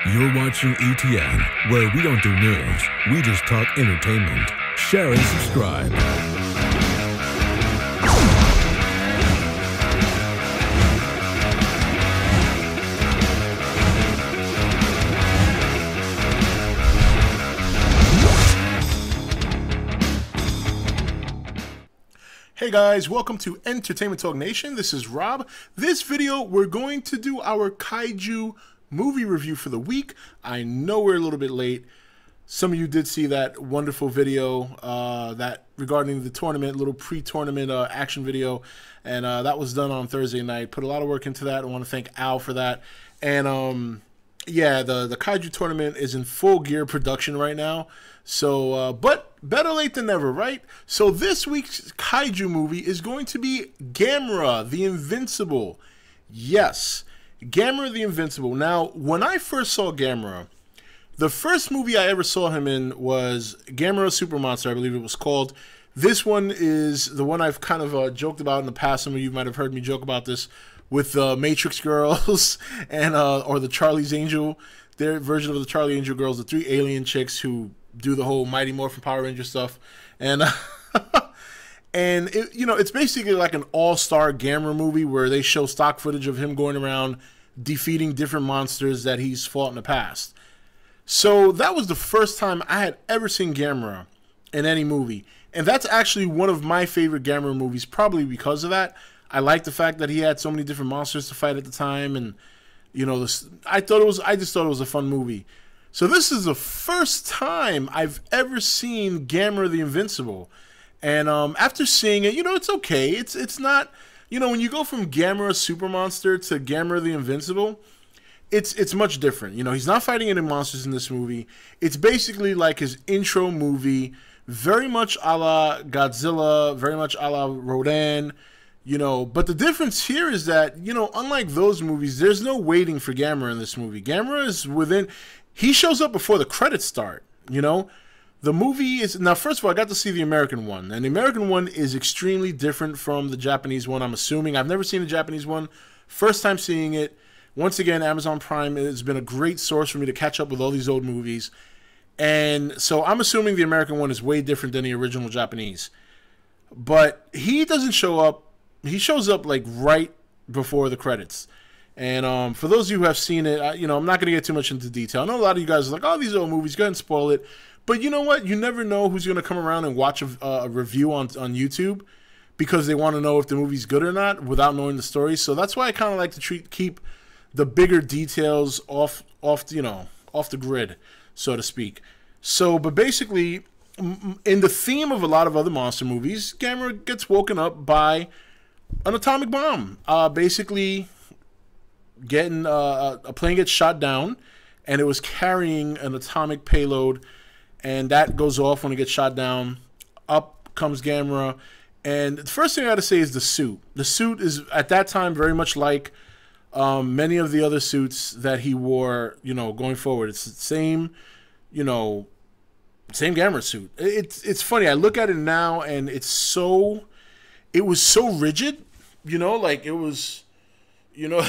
You're watching ETN, where we don't do news, we just talk entertainment. Share and subscribe. Hey guys, welcome to Entertainment Talk Nation. This is Rob. This video, we're going to do our Kaiju movie review for the week. I know we're a little bit late. Some of you did see that wonderful video that regarding the tournament, little pre-tournament action video, and that was done on Thursday night. Put a lot of work into that. I want to thank Al for that. And yeah, the Kaiju tournament is in full gear production right now. So, but better late than never, right? So this week's Kaiju movie is going to be Gamera the Invincible. Yes, Gamera the Invincible. Now, when I first saw Gamera, the first movie I ever saw him in was Gamera Super Monster, I believe it was called. This one is the one I've kind of joked about in the past. Some of you might have heard me joke about this with the Matrix girls and or the Charlie's Angel, their version of the Charlie Angel girls, the three alien chicks who do the whole Mighty Morphin Power Ranger stuff. And and it, you know, it's basically like an all-star Gamera movie where they show stock footage of him going around defeating different monsters that he's fought in the past. So that was the first time I had ever seen Gamera in any movie. And that's actually one of my favorite Gamera movies, probably because of that. I like the fact that he had so many different monsters to fight at the time, and you know, I just thought it was a fun movie. So this is the first time I've ever seen Gamera the Invincible. And after seeing it, you know, it's okay. It's not, you know, when you go from Gamera Super Monster to Gamera the Invincible, it's much different. You know, he's not fighting any monsters in this movie. It's basically like his intro movie, very much a la Godzilla, very much a la Rodan, you know. But the difference here is that, you know, unlike those movies, there's no waiting for Gamera in this movie. Gamera is within... He shows up before the credits start, you know? The movie is... Now, first of all, I got to see the American one. And the American one is extremely different from the Japanese one, I'm assuming. I've never seen the Japanese one. First time seeing it. Once again, Amazon Prime has been a great source for me to catch up with all these old movies. And so I'm assuming the American one is way different than the original Japanese. But he doesn't show up. He shows up, like, right before the credits. And for those of you who have seen it, you know, I'm not going to get too much into detail. I know a lot of you guys are like, oh, these old movies, go ahead and spoil it. But you know what? You never know who's going to come around and watch a review on YouTube because they want to know if the movie's good or not without knowing the story. So that's why I kind of like to keep the bigger details off the grid, so to speak. So, but basically, in the theme of a lot of other monster movies, Gamera gets woken up by an atomic bomb. Basically... a plane gets shot down, and it was carrying an atomic payload, and that goes off when it gets shot down. Up comes Gamera, and the first thing I got to say is the suit. The suit is at that time very much like many of the other suits that he wore, you know, going forward. It's the same, you know, same Gamera suit. It's funny. I look at it now, and it was so rigid, you know, like it was, you know.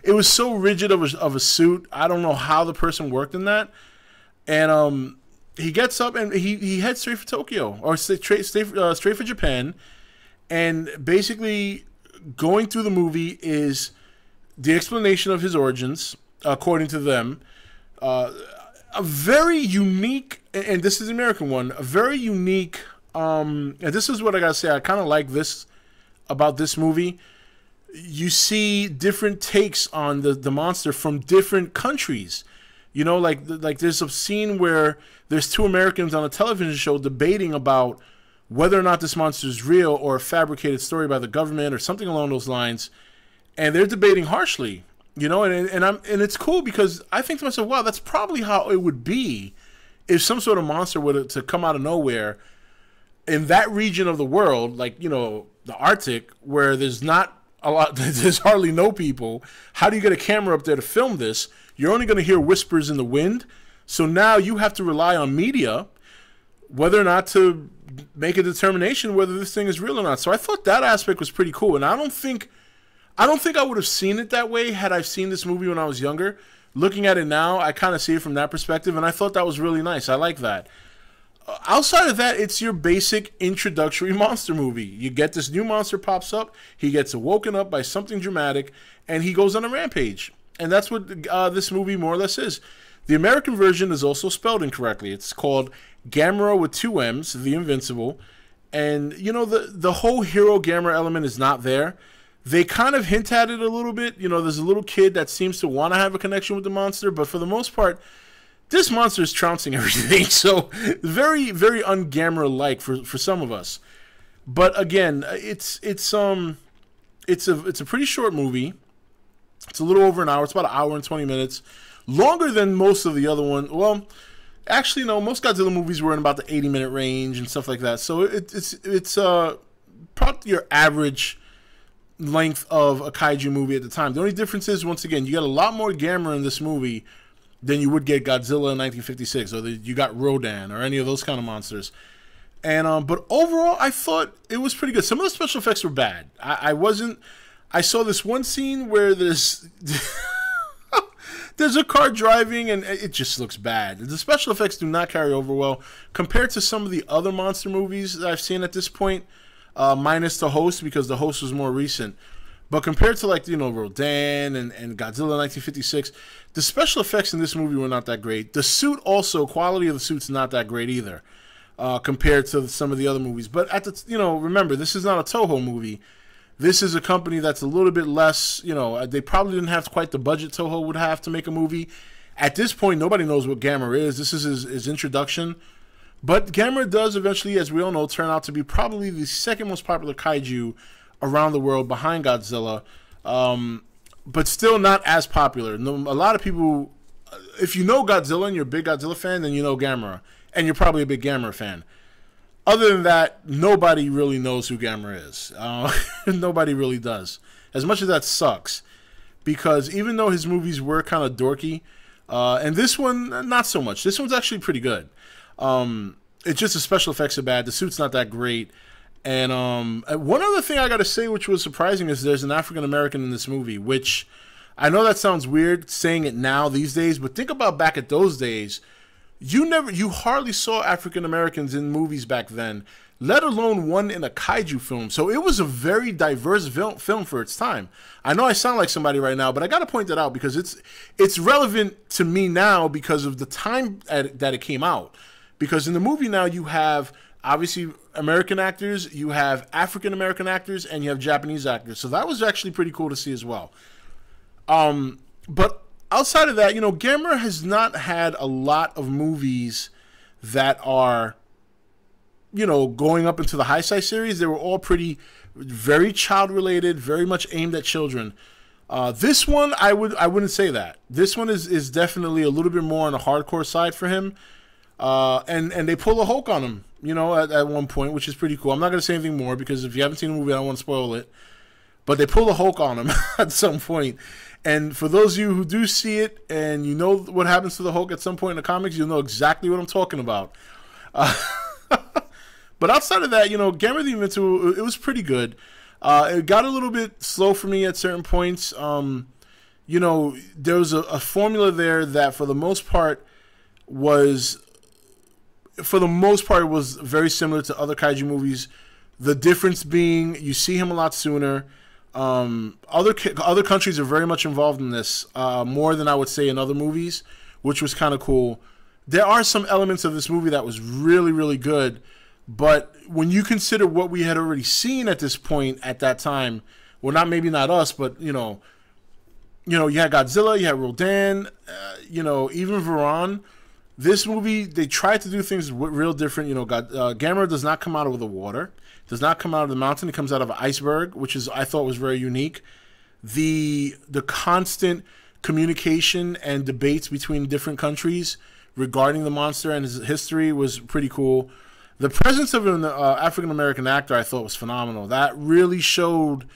It was so rigid of a suit. I don't know how the person worked in that. And he gets up and he heads straight for Tokyo, or straight for Japan. And basically, going through the movie is the explanation of his origins, according to them. A very unique, and this is the American one, a very unique, and this is what I gotta say, I kind of like this about this movie. You see different takes on the monster from different countries. You know, like there's a scene where there's two Americans on a television show debating about whether or not this monster is real or a fabricated story by the government or something along those lines. And they're debating harshly, you know, and it's cool because I think to myself, wow, that's probably how it would be if some sort of monster were to come out of nowhere in that region of the world, like, you know, the Arctic, where there's not there's hardly no people. How do you get a camera up there to film this? You're only going to hear whispers in the wind. So now you have to rely on media, whether or not to make a determination whether this thing is real or not. So I thought that aspect was pretty cool. And I don't think I would have seen it that way had I seen this movie when I was younger. looking at it now, I kind of see it from that perspective, and I thought that was really nice. I like that. Outside of that, it's your basic introductory monster movie. You get this new monster pops up, he gets woken up by something dramatic, and he goes on a rampage. And that's what this movie more or less is. The American version is also spelled incorrectly. It's called Gamera with 2 M's, The Invincible. And, you know, the whole hero Gamera element is not there. They kind of hint at it a little bit. You know, there's a little kid that seems to want to have a connection with the monster, but for the most part, this monster is trouncing everything. So very, very un-Gamera-like for some of us. But again, it's a pretty short movie. It's a little over an hour. It's about an hour and 20 minutes. Longer than most of the other ones. Well, actually, no. Most Godzilla movies were in about the 80-minute range and stuff like that. So it's probably your average length of a kaiju movie at the time. The only difference is, once again, you got a lot more Gamera in this movie than you would get Godzilla in 1956, or you got Rodan, or any of those kind of monsters. And but overall, I thought it was pretty good. Some of the special effects were bad. I saw this one scene where there's a car driving, and it just looks bad. The special effects do not carry over well compared to some of the other monster movies that I've seen at this point, minus The Host, because The Host was more recent. But compared to, like, you know, Rodan and Godzilla 1956, the special effects in this movie were not that great. The suit also, quality of the suit's not that great either, compared to some of the other movies. But remember, this is not a Toho movie. This is a company that's a little bit less, you know, they probably didn't have quite the budget Toho would have to make a movie. At this point, nobody knows what Gamera is. This is his introduction. But Gamera does eventually, as we all know, turn out to be probably the second most popular kaiju around the world behind Godzilla, but still not as popular. A lot of people, if you know Godzilla and you're a big Godzilla fan, then you know Gamera, and you're probably a big Gamera fan. Other than that, nobody really knows who Gamera is. Nobody really does. As much as that sucks, because even though his movies were kind of dorky, and this one, not so much. This one's actually pretty good. It's just the special effects are bad. The suit's not that great. And one other thing I got to say, which was surprising, is there's an African American in this movie, which I know that sounds weird saying it now these days, but think about back at those days. You hardly saw African Americans in movies back then, let alone one in a kaiju film. So it was a very diverse film for its time. I know I sound like somebody right now, but I got to point that out because it's relevant to me now because of the time that it came out. Because in the movie now you have obviously American actors, you have African American actors, and you have Japanese actors. So that was actually pretty cool to see as well. But outside of that, you know, Gamera has not had a lot of movies that are, you know, going up into the Heisei series. They were all very child-related, very much aimed at children. This one, I wouldn't say that. This one is definitely a little bit more on the hardcore side for him. And they pull a Hulk on him, you know, at one point, which is pretty cool. I'm not going to say anything more because if you haven't seen the movie, I don't want to spoil it. But they pull a Hulk on him at some point. And for those of you who do see it and you know what happens to the Hulk at some point in the comics, you'll know exactly what I'm talking about. But outside of that, you know, Gamera the Invincible, it was pretty good. It got a little bit slow for me at certain points. You know, there was a formula there that for the most part was very similar to other kaiju movies. The difference being you see him a lot sooner. Other countries are very much involved in this, more than I would say in other movies, which was kind of cool. There are some elements of this movie that was really, really good, but when you consider what we had already seen at this point at that time, well, maybe not us, but you had Godzilla, you had Rodan, even Varan. This movie, they tried to do things real different. You know, Gamera does not come out of the water, does not come out of the mountain. It comes out of an iceberg, which I thought was very unique. The constant communication and debates between different countries regarding the monster and his history was pretty cool. The presence of an African-American actor I thought was phenomenal. That really showed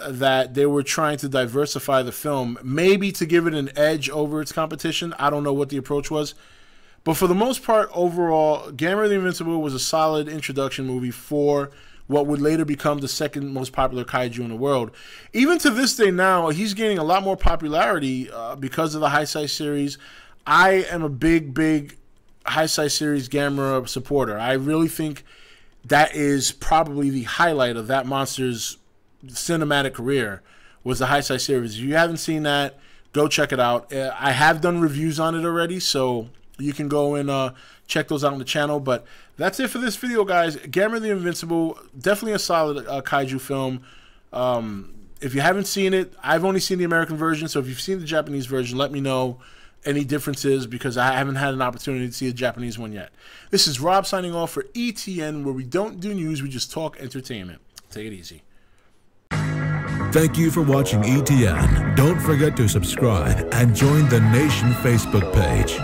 that they were trying to diversify the film, maybe to give it an edge over its competition. I don't know what the approach was. But for the most part, overall, Gamera the Invincible was a solid introduction movie for what would later become the second most popular kaiju in the world. Even to this day now, he's gaining a lot more popularity because of the Heisei series. I am a big Heisei series Gamera supporter. I really think that is probably the highlight of that monster's cinematic career, was the Heisei series. If you haven't seen that, go check it out. I have done reviews on it already, so you can go and check those out on the channel. But that's it for this video, guys. Gamera the Invincible, definitely a solid kaiju film. If you haven't seen it, I've only seen the American version, so if you've seen the Japanese version, let me know any differences, because I haven't had an opportunity to see the Japanese one yet. This is Rob signing off for ETN, where we don't do news, we just talk entertainment. Take it easy. Thank you for watching ETN. Don't forget to subscribe and join the Nation Facebook page.